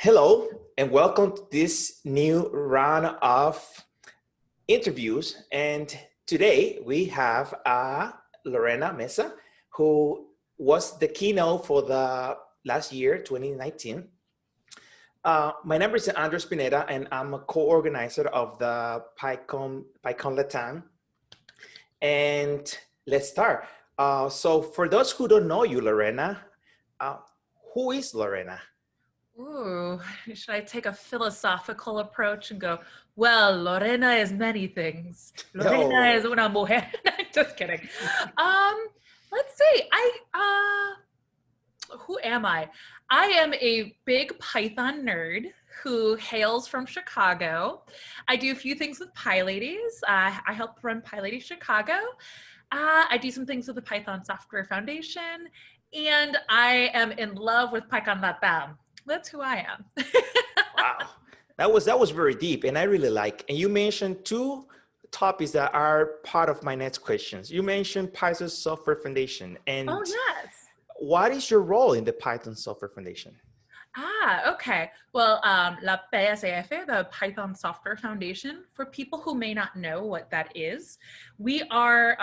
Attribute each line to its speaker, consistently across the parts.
Speaker 1: Hello, and welcome to this new round of interviews. And today we have Lorena Mesa, who was the keynote for the last year, 2019. My name is Andres Pineda, and I'm a co-organizer of the PyCon Latam. And let's start. So for those who don't know you, Lorena, who is Lorena?
Speaker 2: Ooh, should I take a philosophical approach and go, well, Lorena is many things. Lorena is una mujer. Just kidding. Let's see. Who am I? I am a big Python nerd who hails from Chicago. I do a few things with PyLadies. I help run PyLadies Chicago. I do some things with the Python Software Foundation, and I am in love with PyCon Latam. That's who I am.
Speaker 1: Wow, that was very deep, and I really like. And you mentioned two topics that are part of my next questions. You mentioned Python Software Foundation, and
Speaker 2: oh yes,
Speaker 1: what is your role in the Python Software Foundation?
Speaker 2: Okay. Well, la PSF, the Python Software Foundation, for people who may not know what that is, we are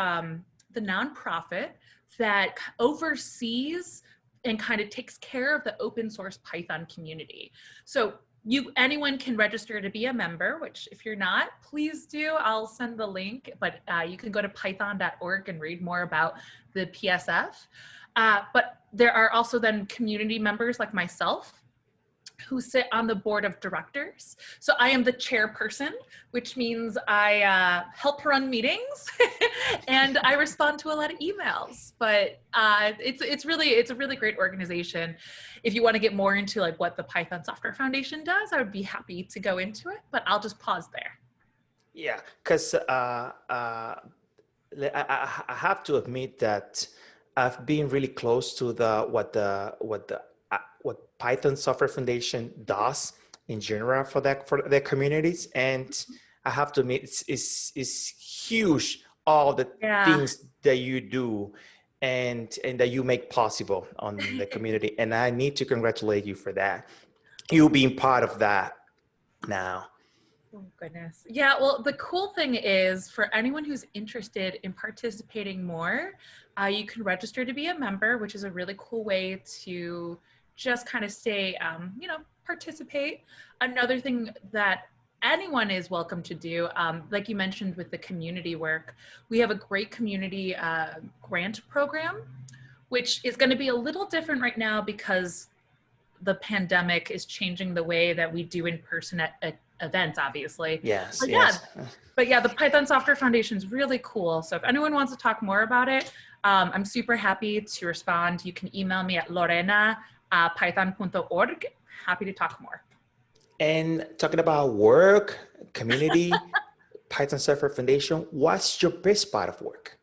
Speaker 2: the nonprofit that oversees and kind of takes care of the open source Python community. So anyone can register to be a member, which if you're not, please do. I'll send the link, but you can go to python.org and read more about the PSF. But there are also then community members like myself who sit on the board of directors. So I am the chairperson, which means I help run meetings and I respond to a lot of emails. But it's a really great organization. If you want to get more into like what the Python Software Foundation does, I would be happy to go into it, but I'll just pause there.
Speaker 1: Yeah, because I have to admit that I've been really close to what Python Software Foundation does in general for their communities, and I have to admit it's huge, all the things that you do and that you make possible on the community, and I need to congratulate you for that. You being part of that now.
Speaker 2: Oh goodness. Yeah, well, the cool thing is for anyone who's interested in participating more, you can register to be a member, which is a really cool way to just kind of stay, participate. Another thing that anyone is welcome to do, like you mentioned with the community work, we have a great community grant program, which is going to be a little different right now because the pandemic is changing the way that we do in-person events, obviously.
Speaker 1: Yes,
Speaker 2: yes. But yeah, the Python Software Foundation is really cool. So if anyone wants to talk more about it, I'm super happy to respond. You can email me at lorena@python.org. Happy to talk more.
Speaker 1: And talking about work, community, Python Software Foundation, what's your best part of work?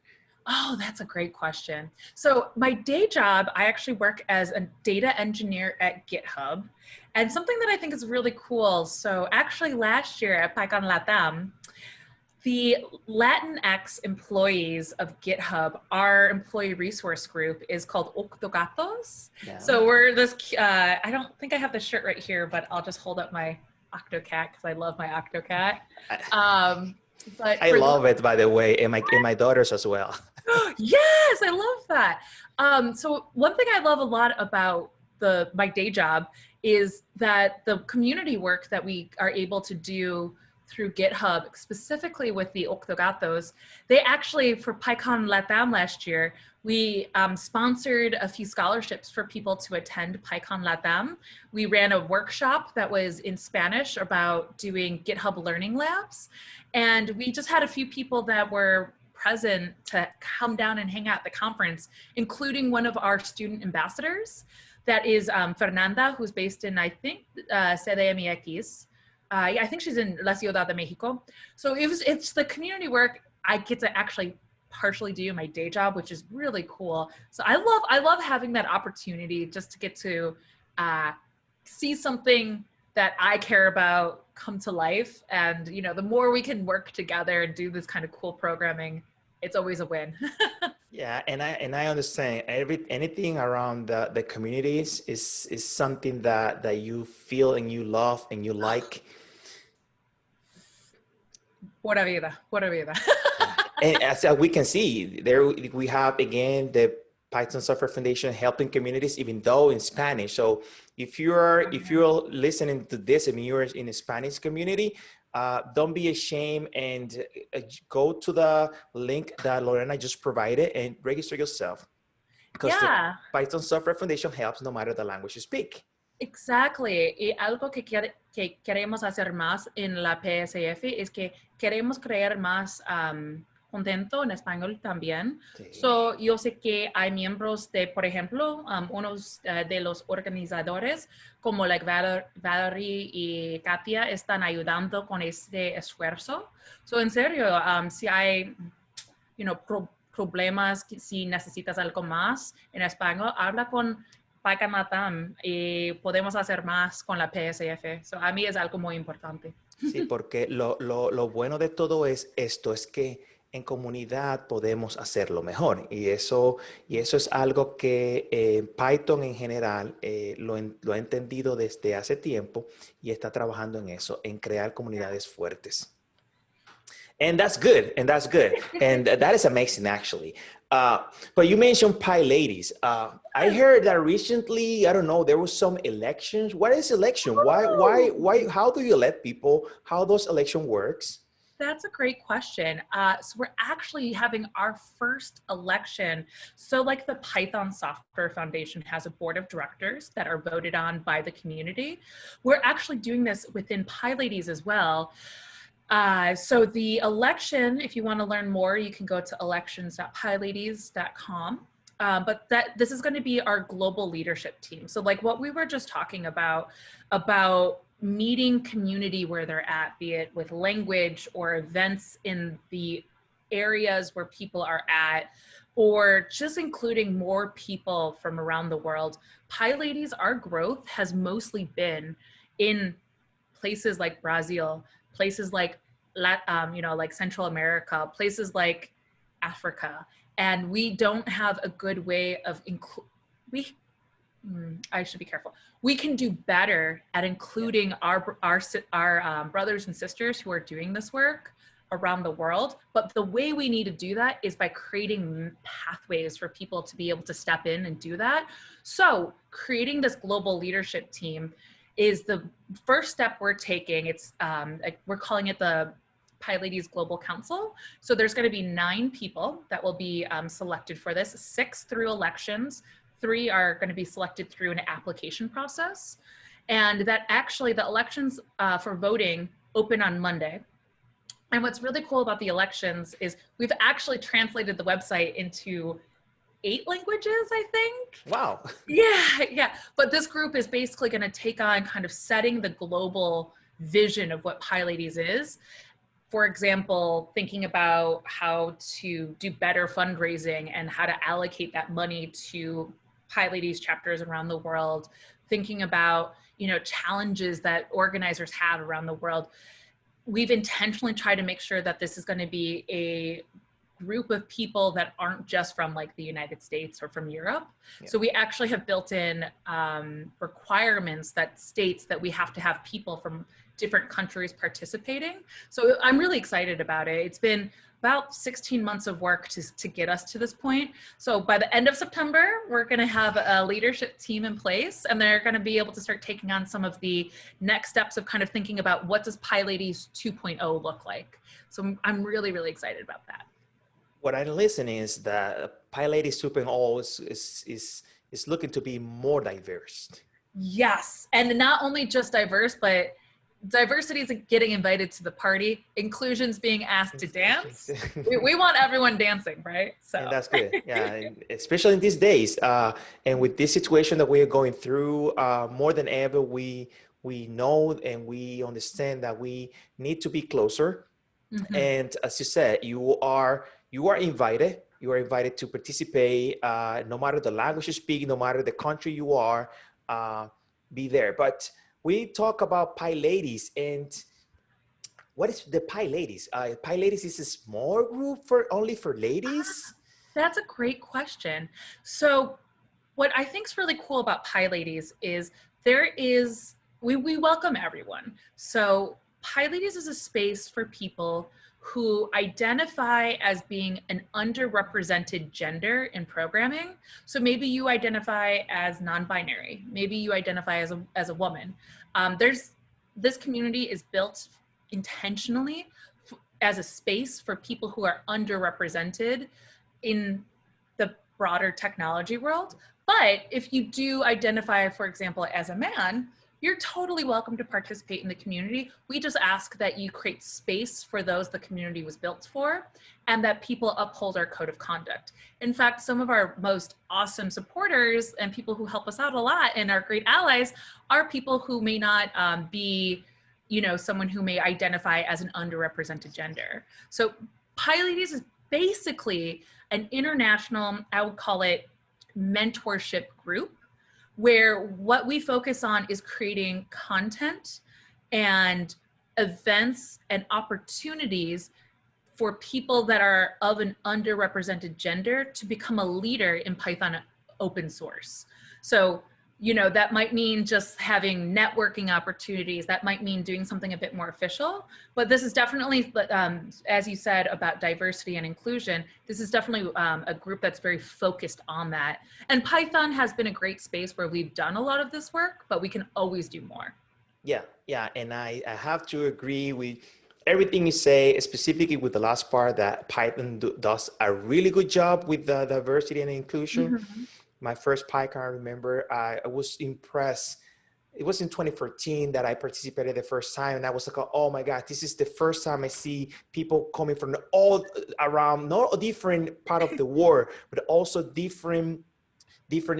Speaker 2: Oh, that's a great question. So my day job, I actually work as a data engineer at GitHub. And something that I think is really cool. So actually last year at PyCon Latam, the Latinx employees of GitHub, our employee resource group is called Octogatos. Yeah. So we're this, I don't think I have the shirt right here, but I'll just hold up my Octocat because I love my Octocat.
Speaker 1: But I love it, by the way, and my daughters as well.
Speaker 2: Yes, I love that. So one thing I love a lot about my day job is that the community work that we are able to do through GitHub, specifically with the Octogatos, they actually, for PyCon Latam last year, we sponsored a few scholarships for people to attend PyCon Latam. We ran a workshop that was in Spanish about doing GitHub Learning Labs. And we just had a few people that were present to come down and hang out at the conference, including one of our student ambassadors. That is Fernanda, who's based in, I think, CDMX. I think she's in La Ciudad de Mexico. So it's the community work I get to actually partially do my day job, which is really cool. So I love having that opportunity just to get to see something that I care about come to life. And, the more we can work together and do this kind of cool programming, it's always a win.
Speaker 1: Yeah, and I understand anything around the communities is something that you feel and you love and you like.
Speaker 2: Pura vida, pura vida.
Speaker 1: Yeah, and as we can see, there we have again the Python Software Foundation helping communities, even though in Spanish. So if you're listening to this and you're in a Spanish community, don't be ashamed and go to the link that Lorena just provided and register yourself because the
Speaker 2: Yeah.
Speaker 1: Python Software Foundation helps no matter the language you speak.
Speaker 2: Exactly. Y algo que queremos hacer más en la PSF es que queremos crear más contento en español también.
Speaker 1: Sí.
Speaker 2: So, yo sé que hay miembros de, por ejemplo, unos de los organizadores como like Valerie y Katia están ayudando con este esfuerzo. So, en serio, si hay, problemas, si necesitas algo más en español, habla con PyCon Latam y podemos hacer más con la PSF. So, a mí es algo muy importante.
Speaker 1: Sí, porque lo bueno de todo es esto, es que en comunidad podemos hacerlo mejor y eso es algo que Python en general lo ha entendido desde hace tiempo y está trabajando en eso, en crear comunidades fuertes. And that's good. And that's good. And that is amazing, actually. But you mentioned PyLadies. I heard that recently, I don't know, there was some elections. What is election? Why, how do you elect people? How does election works?
Speaker 2: That's a great question. So we're actually having our first election. So like the Python Software Foundation has a board of directors that are voted on by the community. We're actually doing this within PyLadies as well. So the election, if you want to learn more, you can go to elections.pyladies.com. But this is going to be our global leadership team. So like what we were just talking about meeting community where they're at, be it with language or events in the areas where people are at, or just including more people from around the world. PyLadies, our growth has mostly been in places like Brazil, places like like Central America, places like Africa, and we don't have a good way of I should be careful. We can do better at including our brothers and sisters who are doing this work around the world. But the way we need to do that is by creating pathways for people to be able to step in and do that. So creating this global leadership team is the first step we're taking. It's we're calling it the PyLadies Global Council. So there's going to be 9 people that will be selected for this, 6 through elections, 3 are going to be selected through an application process. And that actually the elections for voting open on Monday. And what's really cool about the elections is we've actually translated the website into 8 languages, I think.
Speaker 1: Wow.
Speaker 2: Yeah. But this group is basically going to take on kind of setting the global vision of what PyLadies is. For example, thinking about how to do better fundraising and how to allocate that money to PyLadies chapters around the world, thinking about, challenges that organizers have around the world. We've intentionally tried to make sure that this is going to be a group of people that aren't just from like the United States or from Europe. Yeah. So we actually have built in requirements that states that we have to have people from different countries participating. So I'm really excited about it. It's been about 16 months of work to get us to this point. So by the end of September, we're going to have a leadership team in place, and they're going to be able to start taking on some of the next steps of kind of thinking about what does PyLadies 2.0 look like. So I'm really, really excited about that.
Speaker 1: What I'm listening is that PyLadies 2.0 is looking to be more diverse.
Speaker 2: Yes, and not only just diverse, but diversity is getting invited to the party, inclusion's being asked to dance. We want everyone dancing, right? So
Speaker 1: and that's good. Yeah, especially in these days. And with this situation that we are going through, more than ever, we know and we understand that we need to be closer. Mm-hmm. And as you said, you are invited. You are invited to participate, no matter the language you speak, no matter the country you are, be there. But we talk about PyLadies, and what is the PyLadies? PyLadies is a small group only for ladies?
Speaker 2: That's a great question. So what I think is really cool about PyLadies is we welcome everyone. So PyLadies is a space for people who identify as being an underrepresented gender in programming. So maybe you identify as non-binary, maybe you identify as a woman. This community is built intentionally as a space for people who are underrepresented in the broader technology world. But if you do identify, for example, as a man, you're totally welcome to participate in the community. We just ask that you create space for those the community was built for, and that people uphold our code of conduct. In fact, some of our most awesome supporters and people who help us out a lot and are great allies are people who may not be, someone who may identify as an underrepresented gender. So PyLadies is basically an international, I would call it, mentorship group, where what we focus on is creating content and events and opportunities for people that are of an underrepresented gender to become a leader in Python open source. So, that might mean just having networking opportunities. That might mean doing something a bit more official, but this is definitely, as you said about diversity and inclusion, this is definitely a group that's very focused on that. And Python has been a great space where we've done a lot of this work, but we can always do more.
Speaker 1: Yeah, and I have to agree with everything you say, specifically with the last part that Python does a really good job with the diversity and inclusion. Mm-hmm. My first PyCon, I remember, I was impressed. It was in 2014 that I participated the first time, and I was like, oh my God, this is the first time I see people coming from all around, not a different part of the world, but also different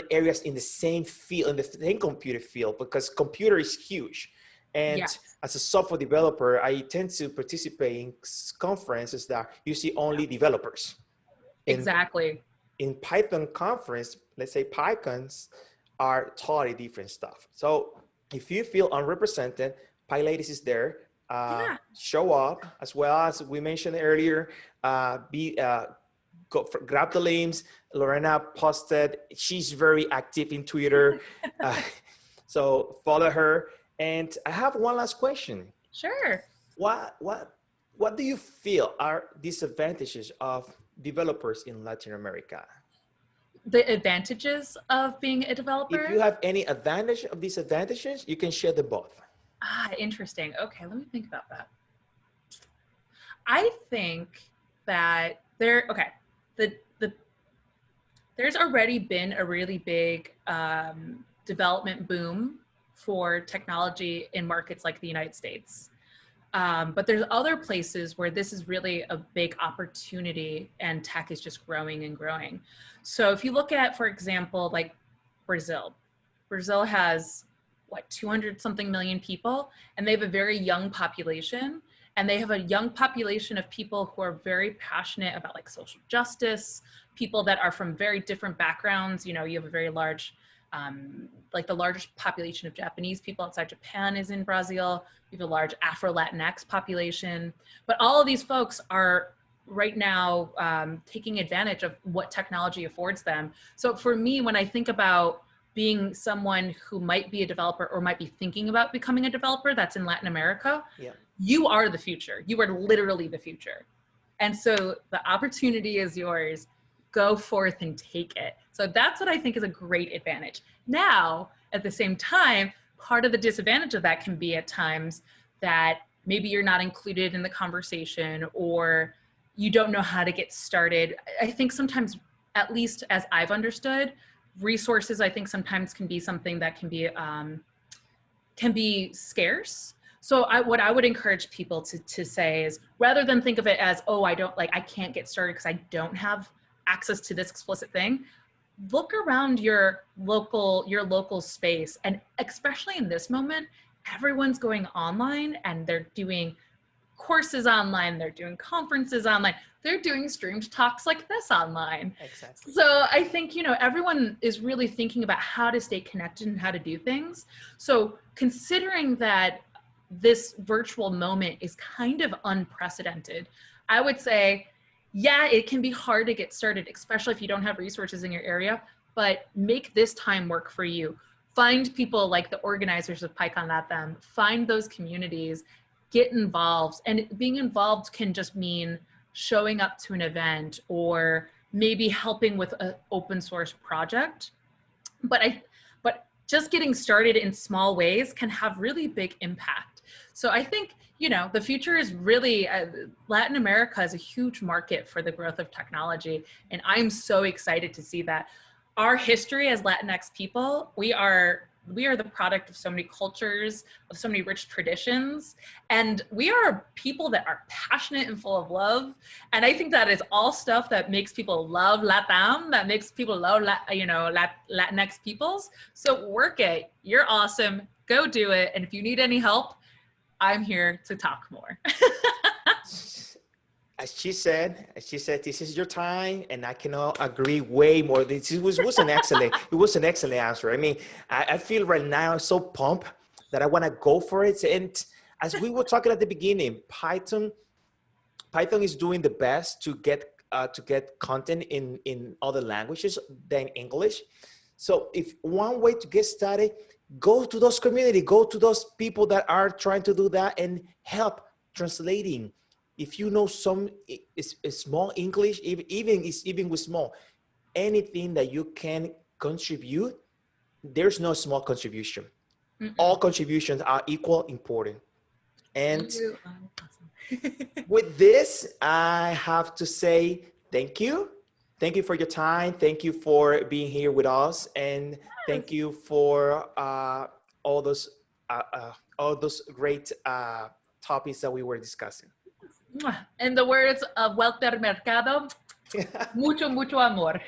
Speaker 1: areas in the same field, in the same computer field, because computer is huge. And yes, as a software developer, I tend to participate in conferences that you see only developers.
Speaker 2: Exactly.
Speaker 1: In Python conference, let's say PyCons, are totally different stuff. So if you feel unrepresented, PyLadies is there. Show up, as well as we mentioned earlier. Grab the links. Lorena posted. She's very active in Twitter, so follow her. And I have one last question.
Speaker 2: Sure.
Speaker 1: What do you feel are disadvantages of developers in Latin America?
Speaker 2: The advantages of being a developer?
Speaker 1: If you have any advantage or disadvantages, you can share them both.
Speaker 2: Interesting. Okay, let me think about that. I think that there's already been a really big development boom for technology in markets like the United States. But there's other places where this is really a big opportunity and tech is just growing and growing. So if you look at, for example, like Brazil has 200 something million people, and they have a very young population, and they have a young population of people who are very passionate about like social justice, people that are from very different backgrounds. You have a very large, like the largest population of Japanese people outside Japan is in Brazil. You have a large Afro-Latinx population, but all of these folks are right now taking advantage of what technology affords them. So for me, when I think about being someone who might be a developer or might be thinking about becoming a developer that's in Latin America, you are the future. You are literally the future. And so the opportunity is yours. Go forth and take it. So that's what I think is a great advantage. Now, at the same time, part of the disadvantage of that can be at times that maybe you're not included in the conversation or you don't know how to get started. I think sometimes, at least as I've understood, resources I think sometimes can be something that can be scarce. So what I would encourage people to say is, rather than think of it as, oh, I can't get started because I don't have access to this explicit thing, look around your local space. And especially in this moment, everyone's going online and they're doing courses online, they're doing conferences online, they're doing streamed talks like this online.
Speaker 1: Exactly.
Speaker 2: So I think, everyone is really thinking about how to stay connected and how to do things. So considering that this virtual moment is kind of unprecedented, I would say, yeah, it can be hard to get started, especially if you don't have resources in your area, but make this time work for you. Find people like the organizers of PyCon Latam, find those communities, get involved. And being involved can just mean showing up to an event or maybe helping with an open source project. But just getting started in small ways can have really big impact. So I think, you know, the future is really, Latin America is a huge market for the growth of technology. And I'm so excited to see that. Our history as Latinx people, we are the product of so many cultures, of so many rich traditions, and we are people that are passionate and full of love. And I think that is all stuff that makes people love Latam, that makes people love Latinx peoples. So work it. You're awesome. Go do it. And if you need any help, I'm here to talk more.
Speaker 1: As she said, this is your time, and I cannot agree way more. This was an excellent, it was an excellent answer. I mean, I feel right now so pumped that I want to go for it. And as we were talking at the beginning, Python is doing the best to get content in other languages than English. So if one way to get started, go to those community, go to those people that are trying to do that and help translating. If you know some small English, even with small, anything that you can contribute, there's no small contribution. All contributions are equal important. And with this, I have to say thank you. Thank you for your time. Thank you for being here with us. And thank you for all those great topics that we were discussing.
Speaker 2: In the words of Walter Mercado, mucho, mucho amor.